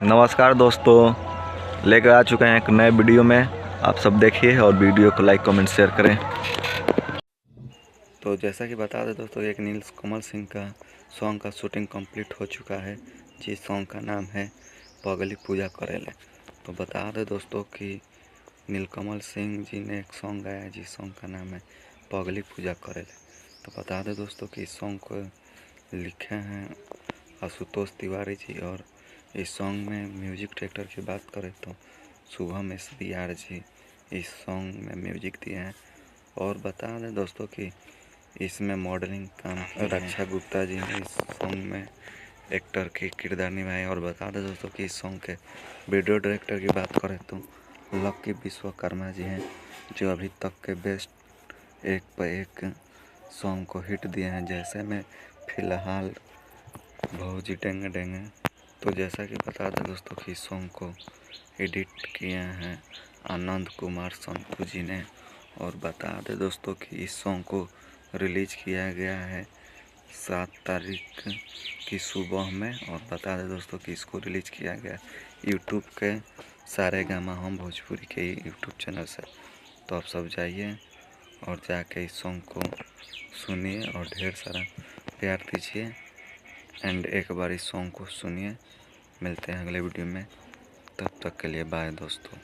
नमस्कार दोस्तों, लेकर आ चुके हैं एक नए वीडियो में। आप सब देखिए और वीडियो को लाइक कमेंट शेयर करें। तो जैसा कि बता दें दोस्तों, एक नीलकमल सिंह का सॉन्ग का शूटिंग कंप्लीट हो चुका है, जिस सॉन्ग का नाम है पगली पूजा करेले। तो बता दें दोस्तों कि नीलकमल सिंह जी ने एक सॉन्ग गाया है जिस सॉन्ग का नाम है पगली पूजा करेले। तो बता दें दोस्तों कि इस सॉन्ग को लिखे हैं आशुतोष तिवारी जी, और इस सॉन्ग में म्यूजिक डायरेक्टर की बात करें तो शुभम SBR जी इस सॉन्ग में म्यूजिक दिए हैं। और बता दें दोस्तों कि इसमें मॉडलिंग काम रक्षा गुप्ता जी ने इस सॉन्ग में एक्टर के किरदार निभाए। और बता दें दोस्तों कि इस सॉन्ग के वीडियो डायरेक्टर की बात करें तो लक्की विश्वकर्मा जी हैं, जो अभी तक के बेस्ट एक पर एक सॉन्ग को हिट दिए हैं, जैसे में फ़िलहाल भौजी डेंगे डेंगे। तो जैसा कि बता दें दोस्तों कि इस सॉन्ग को एडिट किए हैं आनंद कुमार संतू जी ने। और बता दें दोस्तों कि इस सॉन्ग को रिलीज किया गया है 7 तारीख की सुबह में। और बता दें दोस्तों कि इसको रिलीज किया गया यूट्यूब के सारेगामा हम भोजपुरी के यूट्यूब चैनल से। तो आप सब जाइए और जाके इस सॉन्ग को सुनिए और ढेर सारा प्यार दीजिए। एंड एक बार इस सॉन्ग को सुनिए। मिलते हैं अगले वीडियो में, तब तक के लिए बाय दोस्तों।